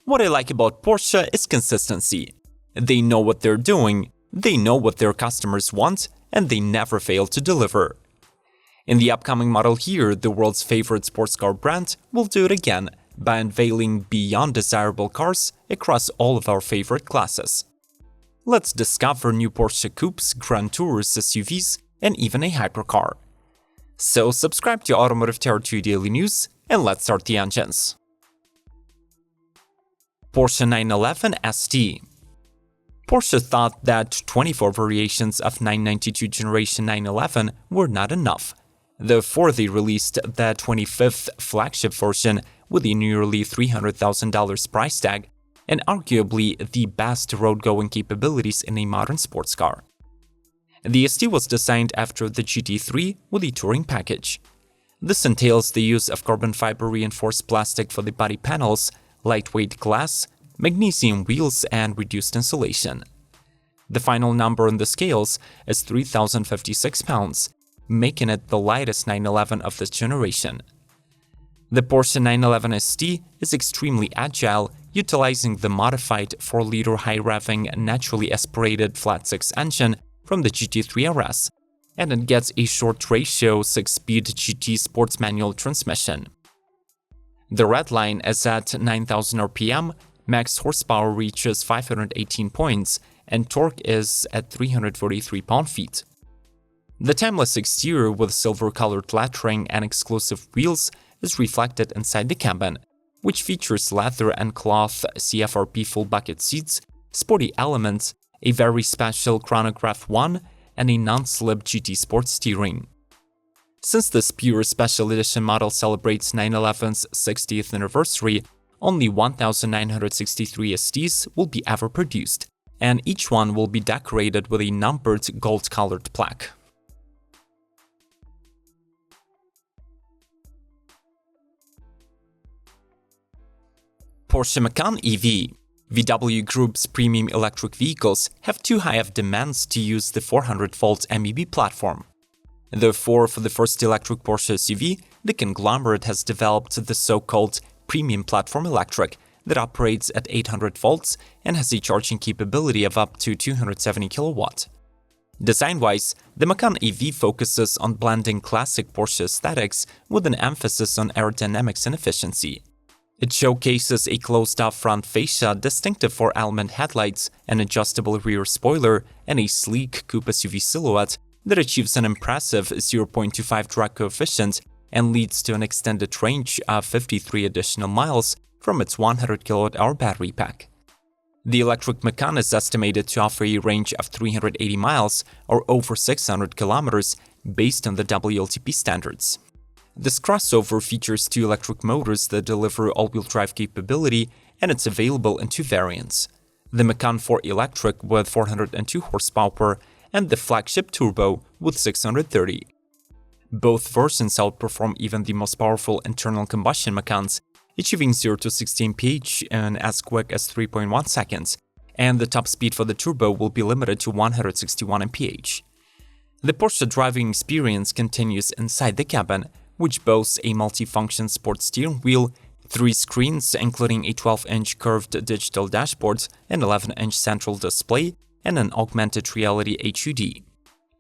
What I like about Porsche is consistency. They know what they're doing, they know what their customers want, and they never fail to deliver. In the upcoming model year, the world's favorite sports car brand will do it again by unveiling beyond desirable cars across all of our favorite classes. Let's discover new Porsche coupes, Grand Tours, SUVs, and even a hypercar. So subscribe to Automotive Territory Daily News, and let's start the engines. Porsche 911 ST. Porsche thought that 24 variations of 992 generation 911 were not enough. Therefore, they released the 25th flagship version with a nearly $300,000 price tag and arguably the best road-going capabilities in a modern sports car. The ST was designed after the GT3 with a touring package. This entails the use of carbon fiber reinforced plastic for the body panels, lightweight glass, magnesium wheels, and reduced insulation. The final number on the scales is 3,056 pounds, making it the lightest 911 of this generation. The Porsche 911 ST is extremely agile, utilizing the modified 4-liter high-revving naturally aspirated flat-six engine from the GT3 RS, and it gets a short ratio 6-speed GT Sports manual transmission. The red line is at 9,000 RPM, max horsepower reaches 518 points, and torque is at 343 pound-feet. The timeless exterior with silver-colored lettering and exclusive wheels is reflected inside the cabin, which features leather and cloth CFRP full bucket seats, sporty elements, a very special chronograph 1, and a non-slip GT Sport steering. Since this pure special edition model celebrates 911's 60th anniversary, only 1,963 STs will be ever produced, and each one will be decorated with a numbered gold-colored plaque. Porsche Macan EV. VW Group's premium electric vehicles have too high of demands to use the 400-volt MEB platform. Therefore, for the first electric Porsche SUV, the conglomerate has developed the so-called premium platform electric that operates at 800 volts and has a charging capability of up to 270 kilowatts. Design-wise, the Macan EV focuses on blending classic Porsche aesthetics with an emphasis on aerodynamics and efficiency. It showcases a closed-off front fascia distinctive for element headlights, an adjustable rear spoiler, and a sleek coupe SUV silhouette that achieves an impressive 0.25 drag coefficient and leads to an extended range of 53 additional miles from its 100 kWh battery pack. The electric Macan is estimated to offer a range of 380 miles or over 600 kilometers based on the WLTP standards. This crossover features two electric motors that deliver all-wheel drive capability, and it's available in two variants: the Macan 4 Electric with 402 horsepower and the Flagship Turbo with 630. Both versions outperform even the most powerful internal combustion Macans, achieving 0 to 60 mph in as quick as 3.1 seconds, and the top speed for the Turbo will be limited to 161 mph. The Porsche driving experience continues inside the cabin, which boasts a multi-function sports steering wheel, 3 screens including a 12-inch curved digital dashboard, an 11-inch central display, and an augmented reality HUD.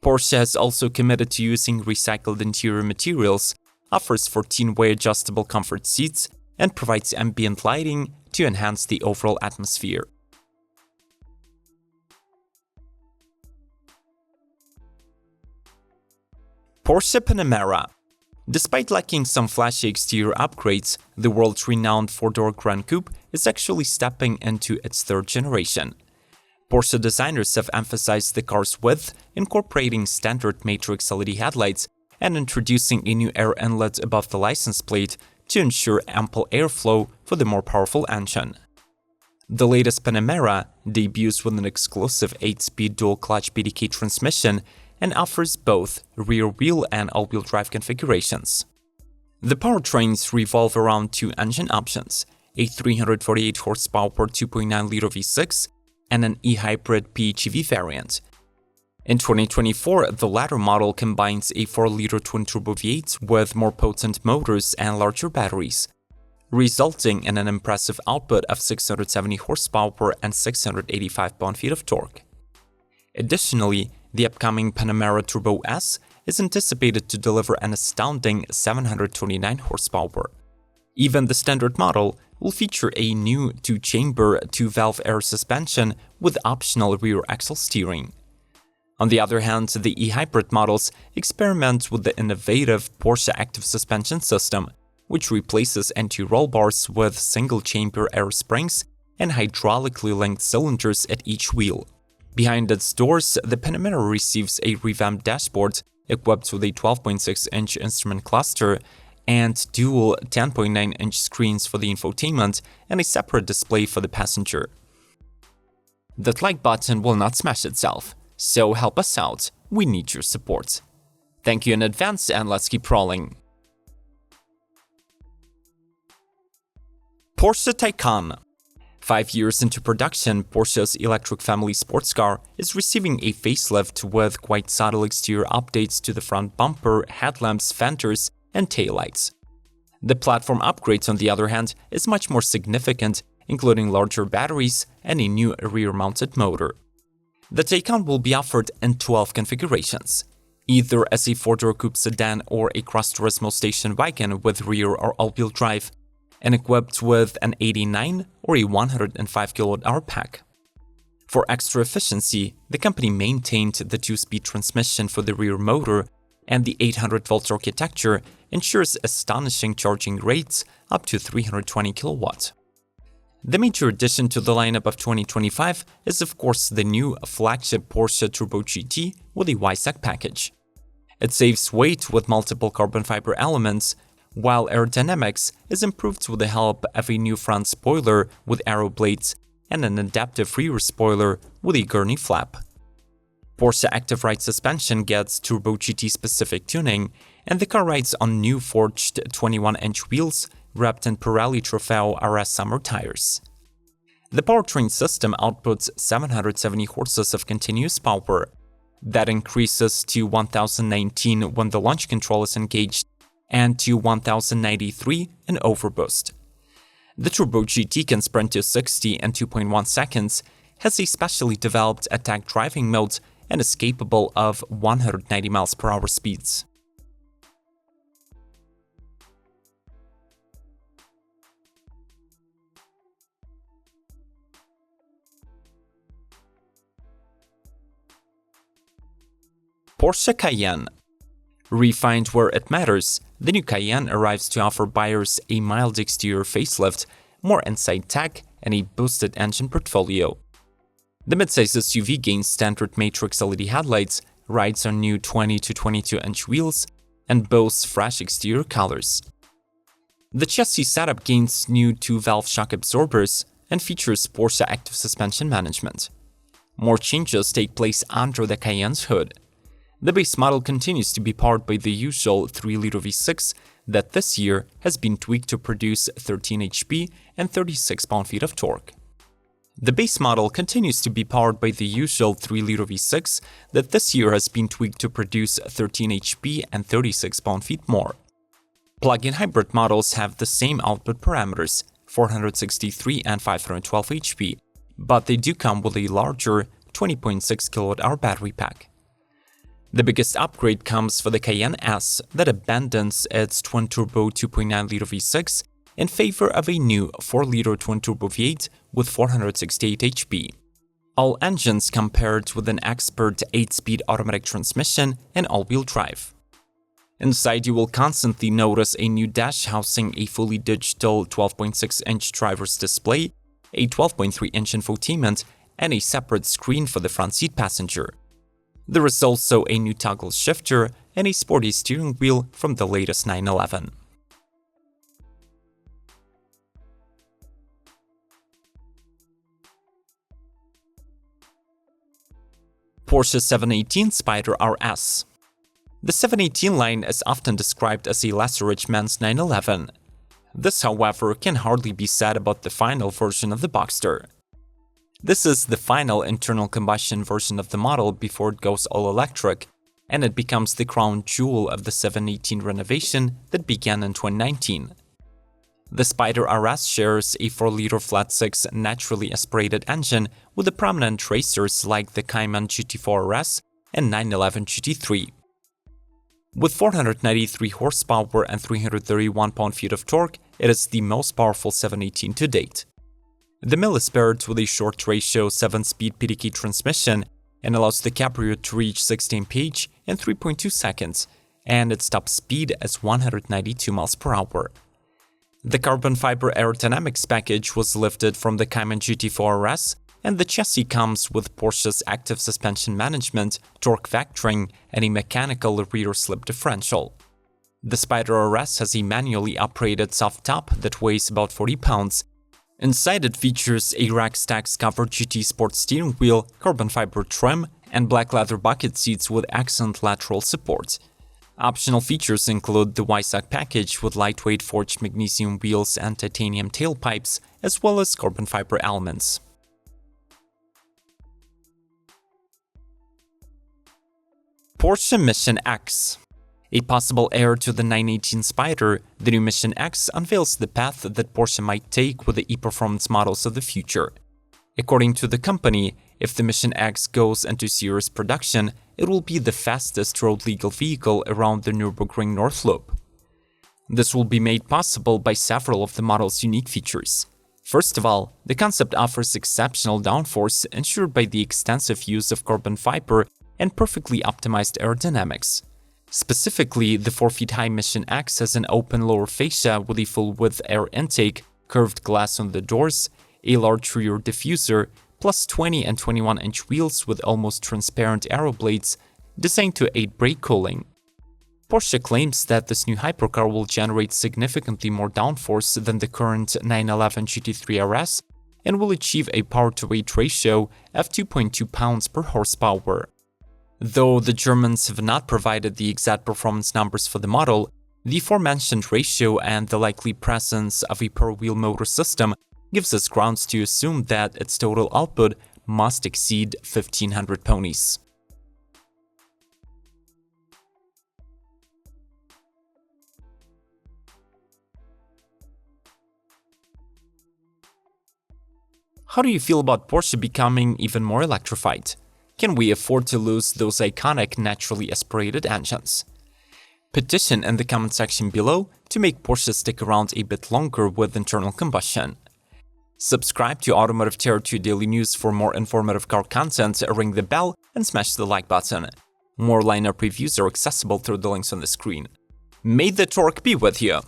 Porsche has also committed to using recycled interior materials, offers 14-way adjustable comfort seats, and provides ambient lighting to enhance the overall atmosphere. Porsche Panamera. Despite lacking some flashy exterior upgrades, the world-renowned 4-door Grand Coupe is actually stepping into its third generation. Porsche designers have emphasized the car's width, incorporating standard matrix LED headlights and introducing a new air inlet above the license plate to ensure ample airflow for the more powerful engine. The latest Panamera debuts with an exclusive 8-speed dual-clutch PDK transmission and offers both rear-wheel and all-wheel drive configurations. The powertrains revolve around two engine options: a 348 horsepower 2.9-liter V6 and an e-hybrid PHEV variant. In 2024, the latter model combines a 4-liter twin-turbo V8 with more potent motors and larger batteries. resulting in an impressive output of 670 horsepower and 685 pound-feet of torque. Additionally, the upcoming Panamera Turbo S is anticipated to deliver an astounding 729 horsepower. Even the standard model will feature a new 2-chamber, 2-valve air suspension with optional rear axle steering. On the other hand, the e-hybrid models experiment with the innovative Porsche Active Suspension System, which replaces anti-roll bars with single-chamber air springs and hydraulically linked cylinders at each wheel. Behind its doors, the Panamera receives a revamped dashboard equipped with a 12.6-inch instrument cluster and dual 10.9-inch screens for the infotainment and a separate display for the passenger. That like button will not smash itself, so help us out, we need your support. Thank you in advance, and let's keep rolling. Porsche Taycan. 5 years into production, Porsche's electric family sports car is receiving a facelift with quite subtle exterior updates to the front bumper, headlamps, fenders, and taillights. The platform upgrades, on the other hand, is much more significant, including larger batteries and a new rear-mounted motor. The Taycan will be offered in 12 configurations, either as a 4-door coupe sedan or a cross-turismo station wagon with rear or all-wheel drive, and equipped with an 89 or a 105 kWh pack. For extra efficiency, the company maintained the 2-speed transmission for the rear motor, and the 800-volt architecture ensures astonishing charging rates up to 320 kilowatts. The major addition to the lineup of 2025 is of course the new flagship Porsche Turbo GT with a WiSec package. It saves weight with multiple carbon fiber elements, while aerodynamics is improved with the help of a new front spoiler with aero blades and an adaptive rear spoiler with a gurney flap. Porsche Active Ride suspension gets Turbo GT-specific tuning, and the car rides on new forged 21-inch wheels wrapped in Pirelli Trofeo RS summer tires. The powertrain system outputs 770 horses of continuous power. That increases to 1019 when the launch control is engaged, and to 1093 in overboost. The Turbo GT can sprint to 60 in 2.1 seconds, has a specially developed attack driving mode, and is capable of 190 mph speeds. Porsche Cayenne. Refined where it matters, the new Cayenne arrives to offer buyers a mild exterior facelift, more inside tech, and a boosted engine portfolio. The midsize SUV gains standard matrix LED headlights, rides on new 20 to 22-inch wheels, and boasts fresh exterior colors. The chassis setup gains new 2-valve shock absorbers and features Porsche Active Suspension Management. More changes take place under the Cayenne's hood. The base model continues to be powered by the usual 3-liter V6 that this year has been tweaked to produce 13 HP and 36 pound-feet of torque. The base model continues to be powered by the usual 3-liter V6 that this year has been tweaked to produce 13 HP and 36 pound-feet more. Plug-in hybrid models have the same output parameters, 463 and 512 HP, but they do come with a larger 20.6 kWh battery pack. The biggest upgrade comes for the Cayenne S that abandons its twin-turbo 2.9-liter V6 in favor of a new 4-liter twin-turbo V8 with 468 HP. All engines come paired with an expert 8-speed automatic transmission and all-wheel drive. Inside, you will constantly notice a new dash housing a fully digital 12.6-inch driver's display, a 12.3-inch infotainment, and a separate screen for the front seat passenger. There is also a new toggle shifter and a sporty steering wheel from the latest 911. Porsche 718 Spyder RS. The 718 line is often described as a lesser-rich man's 911. This, however, can hardly be said about the final version of the Boxster. This is the final internal combustion version of the model before it goes all-electric, and it becomes the crown jewel of the 718 renovation that began in 2019. The Spyder RS shares a 4-liter flat-six naturally aspirated engine with the prominent racers like the Cayenne GT4 RS and 911 GT3. With 493 horsepower and 331 pound-feet of torque, it is the most powerful 718 to date. The mill is paired with a short-ratio 7-speed PDK transmission and allows the Cabrio to reach 60 mph in 3.2 seconds, and its top speed is 192 miles per hour. The carbon fiber aerodynamics package was lifted from the Cayenne GT4 RS, and the chassis comes with Porsche's active suspension management, torque vectoring, and a mechanical rear slip differential. The Spyder RS has a manually operated soft top that weighs about 40 pounds. Inside it features a rack stacks covered GT Sport steering wheel, carbon fiber trim, and black leather bucket seats with excellent lateral support. Optional features include the Weissach package with lightweight forged magnesium wheels and titanium tailpipes, as well as carbon fiber elements. Porsche Mission X. A possible heir to the 918 Spyder, the new Mission X unveils the path that Porsche might take with the e-performance models of the future. According to the company, if the Mission X goes into series production, it will be the fastest road-legal vehicle around the Nürburgring North Loop. This will be made possible by several of the model's unique features. First of all, the concept offers exceptional downforce ensured by the extensive use of carbon fiber and perfectly optimized aerodynamics. Specifically, the 4-feet-high Mission X has an open lower fascia with a full-width air intake, curved glass on the doors, a large rear diffuser, plus 20 and 21-inch wheels with almost transparent aero blades designed to aid brake cooling. Porsche claims that this new hypercar will generate significantly more downforce than the current 911 GT3 RS and will achieve a power-to-weight ratio of 2.2 pounds per horsepower. Though the Germans have not provided the exact performance numbers for the model, the aforementioned ratio and the likely presence of a per-wheel motor system gives us grounds to assume that its total output must exceed 1,500 ponies. How do you feel about Porsche becoming even more electrified? Can we afford to lose those iconic naturally aspirated engines? Petition in the comment section below to make Porsche stick around a bit longer with internal combustion. Subscribe to Automotive Tier 2 Daily News for more informative car content, ring the bell, and smash the like button. More lineup reviews are accessible through the links on the screen. May the torque be with you!